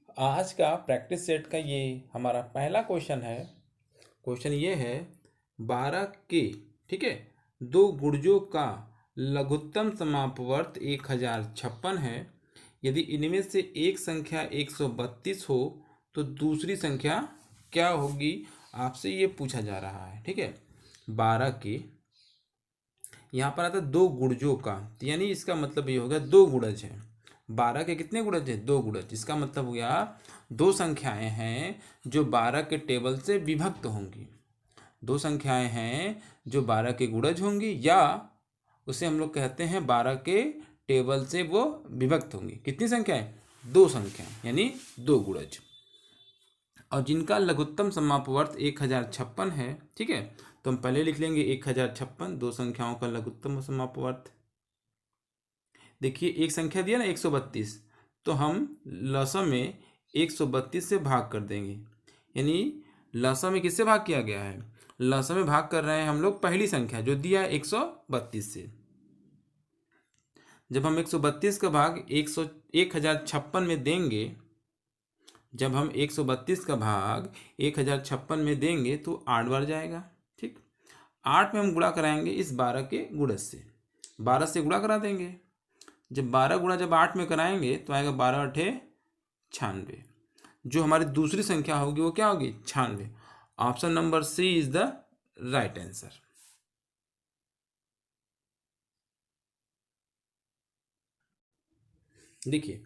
आज का practice set का ये हमारा पहला क्वेश्चन है। क्वेश्चन ये है 12 के, ठीक है, दो गुणजों का लघुत्तम समापवर्त 1056 है। यदि इनमें से एक संख्या 132 हो तो दूसरी संख्या क्या होगी, आपसे ये पूछा जा रहा है। ठीक है, 12 के, यहाँ पर आता है दो गुणजों का, तो यानी इसका मतलब ये होगा दो गुणज है। 12 के कितने गुणज है? दो गुणज। इसका मतलब हो गया दो संख्याएं हैं जो 12 के टेबल से विभक्त होंगी। दो संख्याएं हैं जो 12 के गुणज होंगी, या उसे हम लोग कहते हैं 12 के टेबल से वो विभक्त होंगी। कितनी संख्याएं? दो संख्याएं, यानी दो गुणज, और जिनका लघुत्तम समापवर्त 1056 है। ठीक है, तो हम पहले लिख लेंगे 1056, दो संख्याओं का लघुत्तम समापवर्त। देखिए एक संख्या दिया ना 132, तो हम लसा में 132 से भाग कर देंगे, यानी लसा में किससे भाग किया गया है? लसा में भाग कर रहे हैं हम लोग पहली संख्या जो दिया है 132 से। जब हम 132 का भाग 1056 में देंगे, जब हम 132 का भाग 1056 में देंगे तो 8 बार जाएगा। ठीक, 8 में हम गुणा कराएंगे इस 12 के गुणज से, 12 से गुणा करा देंगे। जब 12 गुणा जब 8 में कराएंगे तो आएगा 12 अठे 96। जो हमारी दूसरी संख्या होगी वो क्या होगी? 96। Option number C is the right answer. देखिए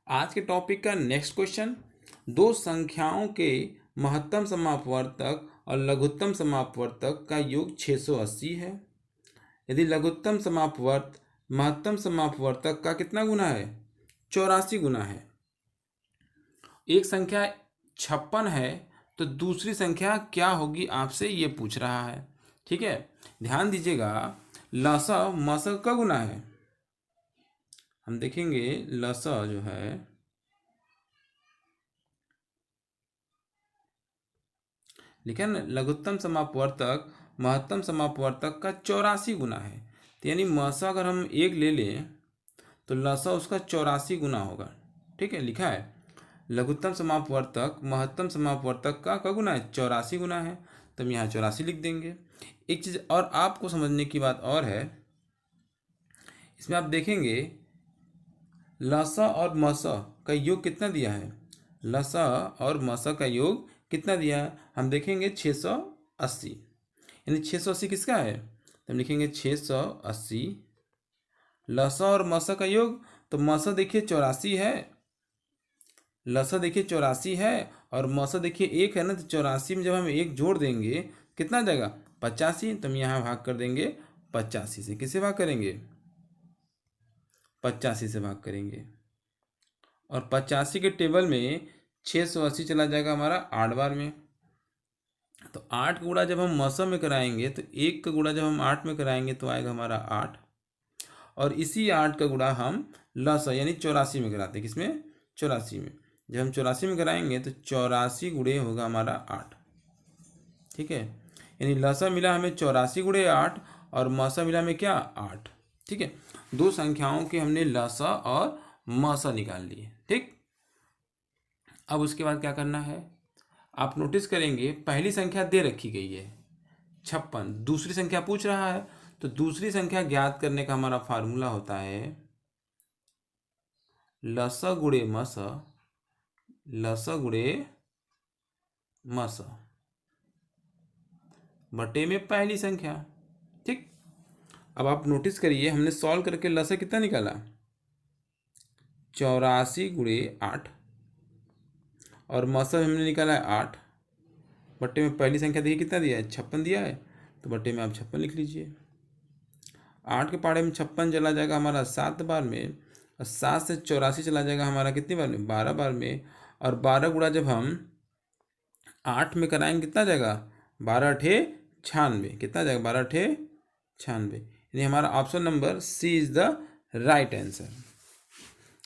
आज के टॉपिक का नेक्स्ट क्वेश्चन, दो संख्याओं के महत्तम समापवर्तक और लघुत्तम समापवर्तक का योग 680 है। यदि लघुत्तम समापवर्त महत्तम समापवर्तक का कितना गुना है? 84 गुना है। एक संख्या 56 है तो दूसरी संख्या क्या होगी, आपसे ये पूछ रहा है। ठीक है, ध्यान दीजिएगा, लसा मसा का गुना है। हम देखेंगे लसा जो है, लिखा है ना, लघुत्तम समापवर्तक महत्तम समापवर्तक का 84 गुना है। तो यानी मसा अगर हम एक ले लें तो लसा उसका 84 गुना होगा। ठीक है, लिखा है लघुत्तम समापवर्तक महत्तम समापवर्तक का गुना है? 84 गुना है, तो हम यहाँ 84 लिख देंगे। एक चीज़ और आपको समझने की बात और है, इसमें आप देखेंगे लसा और मसा का योग कितना दिया है? लसा और मसा का योग कितना दिया है? हम देखेंगे 680, यानी 680 किसका है? तो हम लिखेंगे 680 लसा और मसा का योग, तो मसा देखिए 84 है, लसा देखिए 84 है, और मसा देखिए एक है ना, तो 84 में जब हम एक जोड़ देंगे कितना जाएगा? 85। तो हम यहाँ भाग कर देंगे 85 से। किससे भाग करेंगे? 85 से भाग करेंगे, और 85 के टेबल में 680 चला जाएगा हमारा 8 बार में। तो 8 का गुणा जब हम मसा में कराएंगे, तो 1 का गुणा जब हम 8 में कराएंगे तो आएगा हमारा 8, और इसी 8 का गुणा हम लसा यानी 84 में कराते हैं। किसमें? 84 में। जब हम 84 में कराएंगे तो 84 गुणे होगा हमारा 8। ठीक है, यानी लसा मिला हमें 84 गुणे 8, और मसा मिला हमें क्या? 8। ठीक है, दो संख्याओं के हमने लसा और मसा निकाल लिए। ठीक, अब उसके बाद क्या करना है, आप नोटिस करेंगे पहली संख्या दे रखी गई है 56, दूसरी संख्या पूछ रहा है, तो दूसरी संख्या ज्ञात करने का हमारा फार्मूला होता है लसा गुणे मसा, लसा गुणे मसा बटे में पहली संख्या। ठीक, अब आप नोटिस करिए हमने सॉल्व करके लसा कितना निकाला? 84 गुणे 8, और मसा हमने निकाला है 8, बट्टे में पहली संख्या देखिए कितना दिया है? 56 दिया है, तो बट्टे में आप 56 लिख लीजिए। 8 के पहाड़े में 56 चला जाएगा हमारा 7 बार में, और 7 से 84 चला जाएगा हमारा कितनी बार में? 12 बार में, और 12 गुणा जब हम 8 में कराएंगे कितना जाएगा? 12 अठे 96। कितना जाएगा? 12 अठे 96, यानी हमारा option number C is the right answer.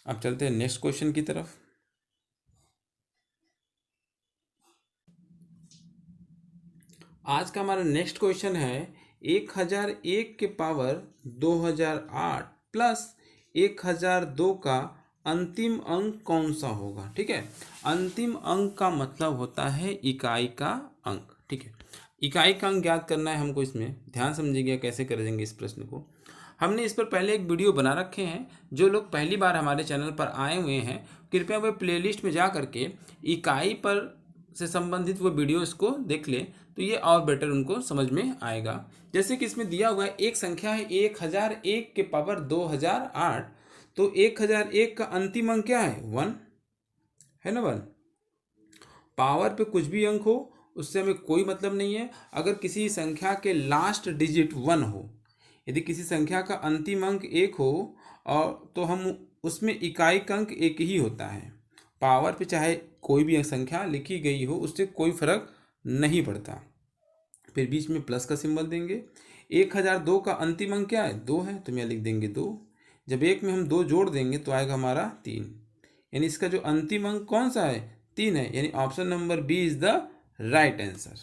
अब चलते हैं नेक्स्ट क्वेश्चन की तरफ। आज का हमारा नेक्स्ट क्वेश्चन है 1001 के पावर 2008 प्लस 1002 का अंतिम अंक कौन सा होगा। ठीक है, अंतिम अंक का मतलब होता है इकाई का अंक। ठीक है, इकाई का अंक ज्ञात करना है हमको। इसमें ध्यान समझिएगा कैसे करेंगे इस प्रश्न को। हमने इस पर पहले एक वीडियो बना रखे हैं। जो लोग पहली बार हमारे चैनल पर आए हुए हैं, कृपया वह प्लेलिस्ट में जा करके इकाई पर से संबंधित वो वीडियो इसको देख ले, तो ये और बेटर उनको समझ में आएगा। जैसे कि इसमें दिया हुआ है एक संख्या है 1001 के पावर 2008, तो 1001 का अंतिम अंक क्या है 1 है ना 1। पावर पे कुछ भी अंक हो उससे हमें कोई मतलब नहीं है। अगर किसी संख्या के लास्ट डिजिट 1 हो, यदि किसी संख्या का अंतिम अंक 1 हो और तो हम उसमें इकाई का अंक 1 ही होता है। पावर पे चाहे कोई भी संख्या लिखी गई हो उससे कोई फर्क नहीं पड़ता। फिर बीच में प्लस का सिंबल देंगे। 1002 का अंतिम अंक क्या है 2 है, तो यहाँ लिख देंगे 2। जब एक में हम 2 जोड़ देंगे तो आएगा हमारा 3, यानी इसका जो अंतिम अंक कौन सा है 3 है, यानी option number B is the right answer.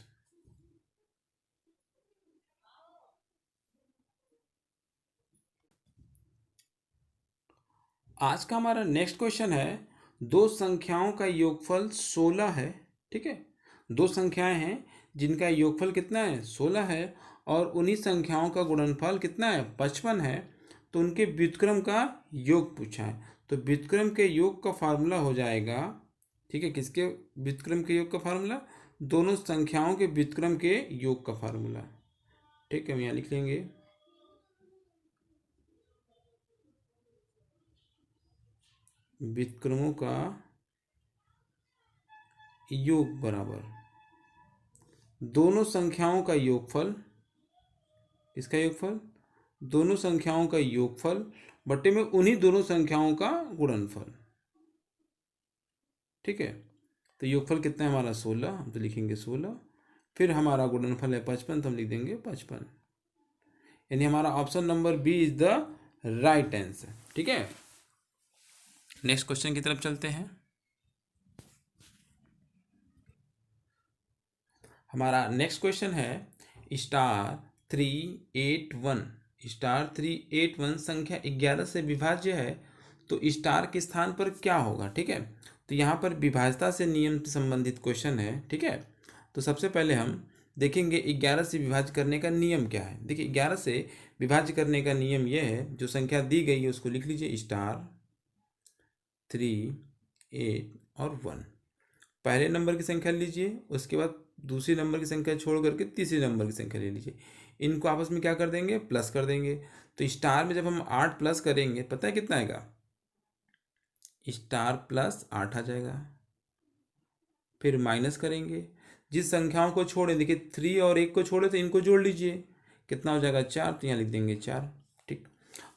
आज का हमारा नेक्स्ट क्वेश्चन है, दो संख्याओं का योगफल 16 है। ठीक है, दो संख्याएं हैं जिनका योगफल कितना है 16 है और उन्हीं संख्याओं का गुणनफल कितना है 55 है। तो उनके व्युत्क्रम का योग पूछा है। तो व्युत्क्रम के योग का फार्मूला हो जाएगा, ठीक है, किसके व्युत्क्रम के योग का फार्मूला, दोनों संख्याओं के व्युत्क्रम के योग का फार्मूला। ठीक है, हम यहाँ लिख लेंगे व्युत्क्रमों का योग बराबर दोनों संख्याओं का योगफल, इसका योगफल दोनों संख्याओं का योगफल बटे में उन्हीं दोनों संख्याओं का गुणनफल। ठीक है, तो योगफल कितना है हमारा 16, हम तो लिखेंगे 16। फिर हमारा गुणनफल है 55, तो हम लिख देंगे 55, यानी हमारा option number B is the right answer. ठीक है, नेक्स्ट क्वेश्चन की तरफ चलते हैं। हमारा नेक्स्ट क्वेश्चन है *381 संख्या 11 से विभाज्य है, तो स्टार के स्थान पर क्या होगा। ठीक है, तो यहाँ पर विभाज्यता से नियम से संबंधित क्वेश्चन है। ठीक है, तो सबसे पहले हम देखेंगे 11 से विभाज्य करने का नियम क्या है। देखिए 11 से विभाज्य करने का नियम यह है, जो संख्या दी गई है उसको लिख लीजिए *3, 8 और 1। पहले नंबर की संख्या लीजिए, उसके बाद दूसरी नंबर की संख्या छोड़ करके तीसरी नंबर की संख्या ले लीजिए। इनको आपस में क्या कर देंगे प्लस कर देंगे। तो स्टार में जब हम 8 प्लस करेंगे पता है कितना आएगा, स्टार प्लस 8 आ जाएगा। फिर माइनस करेंगे, जिस संख्याओं को छोड़े, देखिए 3 और 1 को छोड़े तो इनको जोड़ लीजिए, कितना हो जाएगा 4, तो यहाँ लिख देंगे 4। ठीक,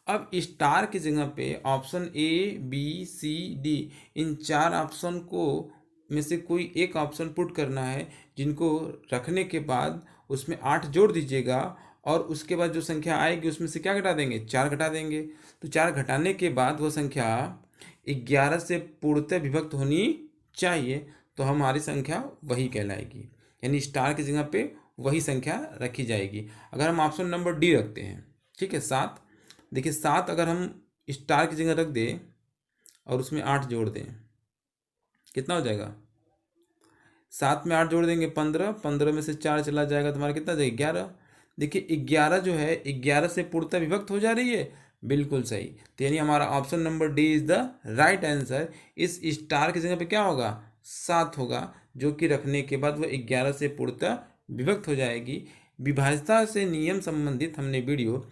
अब स्टार की जगह पे option A B C D इन 4 ऑप्शन को में से कोई एक ऑप्शन पुट करना है, जिनको रखने के बाद उसमें 8 जोड़ दीजिएगा और उसके बाद जो संख्या आएगी उसमें से क्या घटा देंगे 4 घटा देंगे। तो 4 घटाने के बाद वह संख्या 11 से पूर्णतः विभक्त होनी चाहिए, तो हमारी संख्या वही कहलाएगी, यानी स्टार की जगह पे वही संख्या रखी जाएगी। अगर हम ऑप्शन नंबर डी रखते हैं, ठीक है 7, देखिए 7 अगर हम स्टार की जगह रख दें और उसमें 8 जोड़ दें, कितना हो जाएगा, 7 में 8 जोड़ देंगे 15, 15 में से 4 चला जाएगा तो हमारा कितना जाएगा 11। देखिए 11 जो है 11 से पूर्णतः विभक्त हो जा रही है, बिल्कुल सही। तो यानी हमारा option number D is the right answer. इस स्टार की जगह पे क्या होगा 7 होगा, जो कि रखने के बाद वह 11 से पूर्णतः विभक्त हो जाएगी। विभाज्यता से नियम संबंधित हमने वीडियो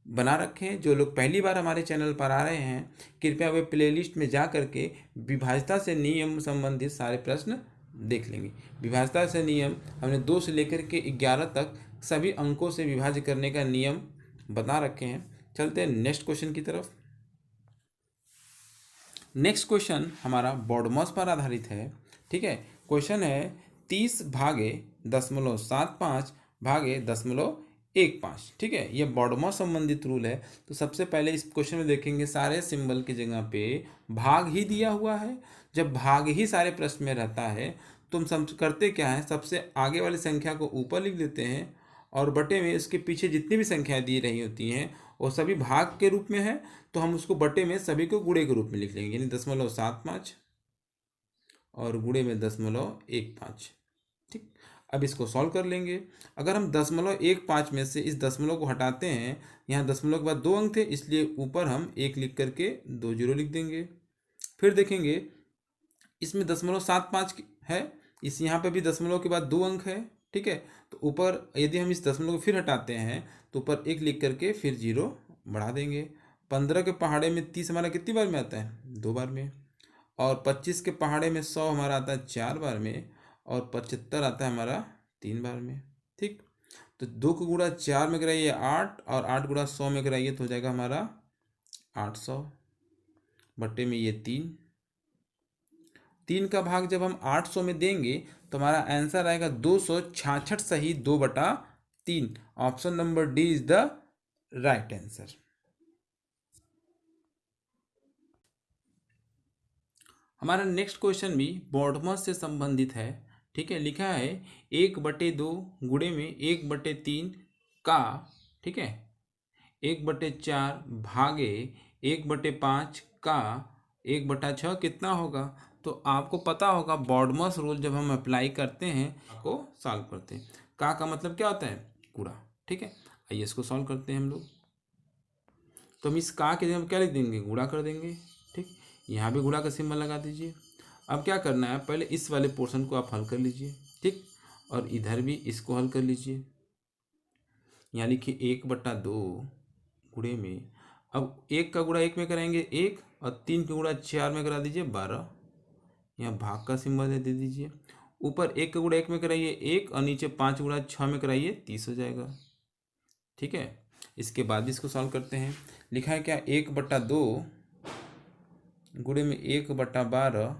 बना रखे हैं। जो लोग पहली बार हमारे चैनल पर आ रहे हैं, कृपया वे प्लेलिस्ट में जा करके विभाज्यता से नियम संबंधित सारे प्रश्न देख लेंगे। विभाज्यता से नियम हमने 2 से लेकर के 11 तक सभी अंकों से विभाज्य करने का नियम बता रखे हैं। चलते हैं नेक्स्ट क्वेश्चन की तरफ। नेक्स्ट क्वेश्चन हमारा BODMAS पर आधारित है। ठीक है, क्वेश्चन है 30/.75/.15। ठीक है, ये BODMAS संबंधित रूल है। तो सबसे पहले इस क्वेश्चन में देखेंगे सारे सिंबल की जगह पे भाग ही दिया हुआ है। जब भाग ही सारे प्रश्न में रहता है तो हम करते क्या है, सबसे आगे वाली संख्या को ऊपर लिख देते हैं और बटे में इसके पीछे जितनी भी संख्याएं दी रही होती हैं वो सभी भाग के रूप में है, तो हम उसको बटे में सभी को गुणे के रूप में लिख लेंगे, यानी 0.75 और गुणे में 0.15। ठीक, अब इसको सॉल्व कर लेंगे। अगर हम 0.15 में से इस दशमलव को हटाते हैं, यहाँ दशमलव के बाद 2 अंक थे इसलिए ऊपर हम 1 लिख करके 2 जीरो लिख देंगे। फिर देखेंगे इसमें 0.75 है, इस यहाँ पे भी दशमलव के बाद 2 अंक है। ठीक है, तो ऊपर यदि हम इस दशमलव को फिर हटाते हैं तो ऊपर 1 लिख करके फिर 0 बढ़ा देंगे। 15 के पहाड़े में 30 हमारा कितनी बार में आता है? 2 बार में। और 25 के पहाड़े में 100 हमारा आता है 4 बार में। और 75 आता है हमारा 3 बार में। ठीक, तो 2 को गुणा 4 में कराइए 8, और 8 गुणा 100 में कराइए तो हो जाएगा हमारा 800 बट्टे में ये 3 का भाग जब हम 800 में देंगे तो हमारा आंसर आएगा 266 सही 2/3। Option number D is the right answer. हमारा नेक्स्ट क्वेश्चन भी बॉडमस से संबंधित है। ठीक है, लिखा है 1/2 गुणे में 1/3 का, ठीक है, 1/4 भागे 1/5 का 1/6 कितना होगा? तो आपको पता होगा बॉडमस रूल जब हम अप्लाई करते हैं को सॉल्व करते हैं। का मतलब क्या होता है? गुणा। ठीक है, आइए इसको सॉल्व करते हैं हम लोग। तो हम इस का के जगह हम क्या लिख देंगे? गुणा कर देंगे। ठीक, यहाँ भी गुणा का सिंबल लगा दीजिए। अब क्या करना है, पहले इस वाले पोर्शन को आप हल कर लीजिए। ठीक, और इधर भी इसको हल कर लीजिए। यहाँ लिखिए 1/2 गुणे में, अब 1 का गुणा 1 में कराएंगे 1, और 3 का गुणा 4 में करा दीजिए 12। यहाँ भाग का सिंबल दे दीजिए। ऊपर 1 का गुणा 1 में कराइए 1, और नीचे 5 गुणा 6 में कराइए 30 हो जाएगा। ठीक है, इसके बाद इसको सॉल्व करते हैं। लिखा है क्या? 1/2 गुणे में 1/12।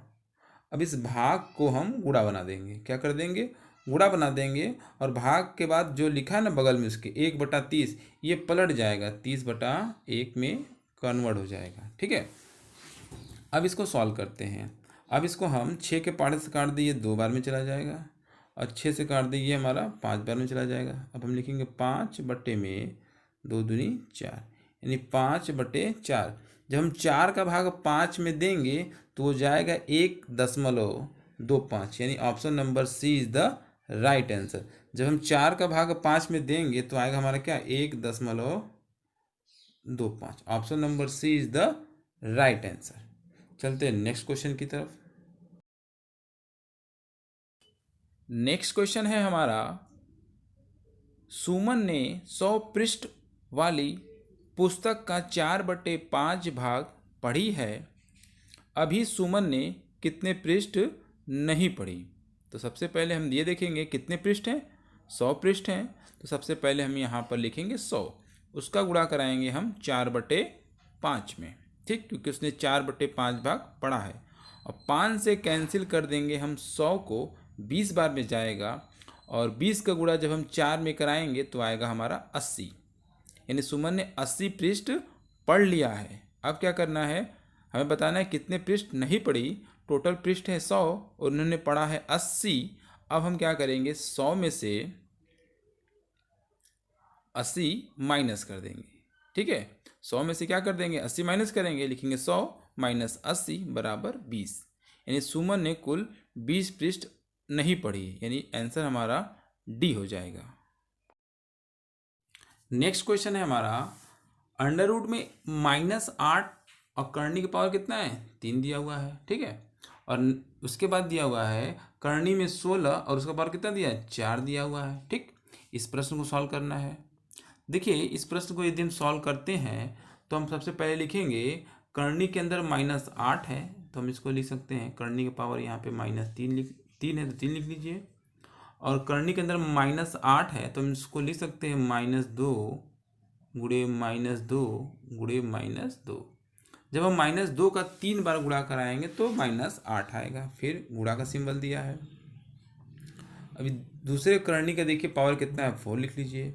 अब इस भाग को हम गुणा बना देंगे। क्या कर देंगे? गुणा बना देंगे। और भाग के बाद जो लिखा है ना बगल में उसके 1/30, ये पलट जाएगा 30/1 में कन्वर्ट हो जाएगा। ठीक है, अब इसको सॉल्व करते हैं। अब इसको हम 6 के पहाड़े से काट दिए 2 बार में चला जाएगा, और 6 से काट दिए हमारा 5 बार में चला जाएगा। अब हम लिखेंगे 5 बटे में 2 दूनी 4, यानी 5/4। जब हम 4 का भाग 5 में देंगे तो वो जाएगा 1.25, यानी option number C is the right answer. जब हम 4 का भाग 5 में देंगे तो आएगा हमारा क्या? 1.25। Option number C is the right answer. चलते हैं नेक्स्ट क्वेश्चन की तरफ। नेक्स्ट क्वेश्चन है हमारा, सुमन ने 100 पृष्ठ वाली पुस्तक का 4/5 भाग पढ़ी है। अभी सुमन ने कितने पृष्ठ नहीं पढ़ी? तो सबसे पहले हम ये देखेंगे कितने पृष्ठ हैं। 100 पृष्ठ हैं, तो सबसे पहले हम यहाँ पर लिखेंगे 100, उसका गुणा कराएंगे हम 4/5 में। ठीक, क्योंकि उसने 4/5 भाग पढ़ा है। और 5 से कैंसिल कर देंगे हम 100 को, 20 बार में जाएगा, और 20 का गुणा जब हम 4 में कराएंगे तो आएगा हमारा 80, यानी सुमन ने 80 पृष्ठ पढ़ लिया है। अब क्या करना है, हमें बताना है कितने पृष्ठ नहीं पढ़ी। टोटल पृष्ठ है 100 और उन्होंने पढ़ा है 80। अब हम क्या करेंगे, 100 में से 80 माइनस कर देंगे। ठीक है, 100 में से क्या कर देंगे? 80 माइनस करेंगे, लिखेंगे 100 माइनस 80 बराबर 20, यानी सुमन ने कुल 20 पृष्ठ नहीं पढ़ी, यानी आंसर हमारा डी हो जाएगा। नेक्स्ट क्वेश्चन है हमारा, अंडर रूट में -8 और करनी की पावर कितना है? 3 दिया हुआ है। ठीक है, और उसके बाद दिया हुआ है करनी में 16 और उसका पावर कितना दिया है? 4 दिया हुआ है। ठीक, इस प्रश्न को सॉल्व करना है। देखिए, इस प्रश्न को यदि हम सॉल्व करते हैं तो हम सबसे पहले लिखेंगे करनी के अंदर -8 है, तो हम इसको लिख सकते हैं करनी की पावर यहाँ पे -3 है तो 3 लिख लीजिए। और करनी के अंदर -8 है तो हम इसको लिख सकते हैं -2 गुणे -2 गुणे -2। जब हम -2 का 3 बार गुणा कराएंगे तो -8 आएगा। फिर गुणा का सिंबल दिया है। अभी दूसरे करनी का देखिए पावर कितना है? 4 लिख लीजिए।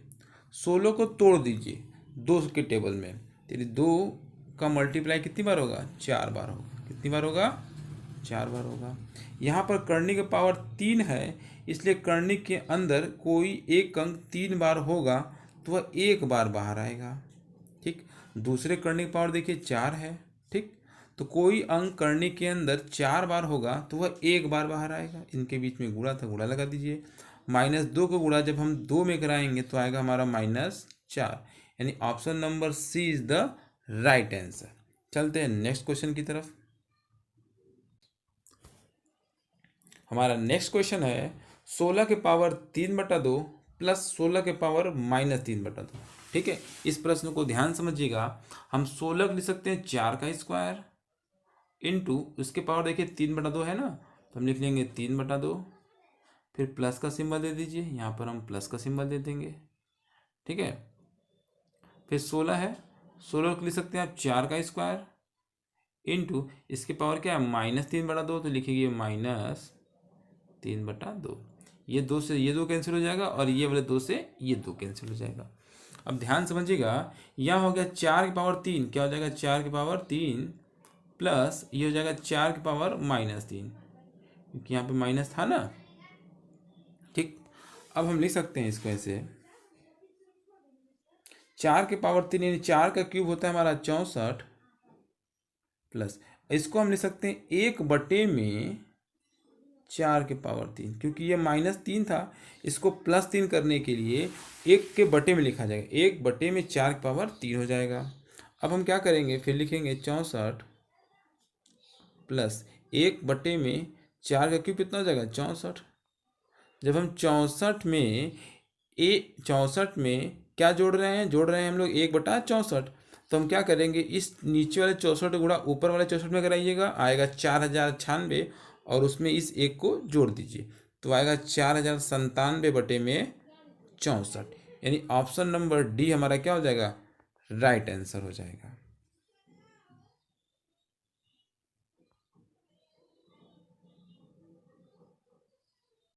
16 को तोड़ दीजिए 2 के टेबल में, तेरी 2 का मल्टीप्लाई कितनी बार होगा? 4 बार होगा। कितनी बार होगा? 4 बार होगा। यहाँ पर कर्णी का पावर 3 है, इसलिए कर्णी के अंदर कोई एक अंक 3 बार होगा तो वह 1 बार बाहर आएगा। ठीक, दूसरे कर्णी का पावर देखिए 4 है। ठीक, तो कोई अंक कर्णी के अंदर 4 बार होगा तो वह 1 बार बाहर आएगा। इनके बीच में गुणा था, गुणा लगा दीजिए। -2 को गुणा जब हम 2 में कराएंगे तो आएगा हमारा -4, यानी option number C is the right answer. चलते हैं नेक्स्ट क्वेश्चन की तरफ। हमारा नेक्स्ट क्वेश्चन है 16 के पावर 3/2 प्लस 16 के पावर -3/2। ठीक है, इस प्रश्न को ध्यान समझिएगा। हम 16 लिख सकते हैं 4 का स्क्वायर इंटू उसके पावर देखिए 3/2 है ना, तो हम लिख लेंगे 3/2, फिर प्लस का सिंबल दे दीजिए, यहाँ पर हम प्लस का सिंबल दे देंगे। ठीक है, फिर 16 है, 16 को लिख सकते हैं आप 4 का स्क्वायर इंटू इसके पावर क्या है -3/2, तो लिखिए -3/2। ये 2 से ये 2 कैंसिल हो जाएगा और ये वाले 2 से ये 2 कैंसिल हो जाएगा। अब ध्यान समझिएगा, यहाँ हो गया 4 की पावर 3, क्या हो जाएगा 4 की पावर 3 प्लस ये हो जाएगा 4 की पावर -3, क्योंकि यहाँ पे माइनस था ना। ठीक, अब हम लिख सकते हैं इसको ऐसे, 4 के पावर 3 यानी 4 का क्यूब होता है हमारा 64 प्लस इसको हम लिख सकते हैं 1/4 के पावर 3, क्योंकि ये -3 था, इसको +3 करने के लिए 1 के बटे में लिखा जाएगा, 1/4 के पावर 3 हो जाएगा। अब हम क्या करेंगे, फिर लिखेंगे 64 प्लस 1/4 का क्यूब कितना हो जाएगा 64। जब हम 64 में क्या जोड़ रहे हैं, हम लोग 1/64, तो हम क्या करेंगे, इस नीचे वाले 64 गुणा ऊपर वाले 64 में कराइएगा, आएगा 4096 और उसमें इस 1 को जोड़ दीजिए तो आएगा 4097/64, यानी ऑप्शन नंबर डी हमारा क्या हो जाएगा, राइट आंसर हो जाएगा।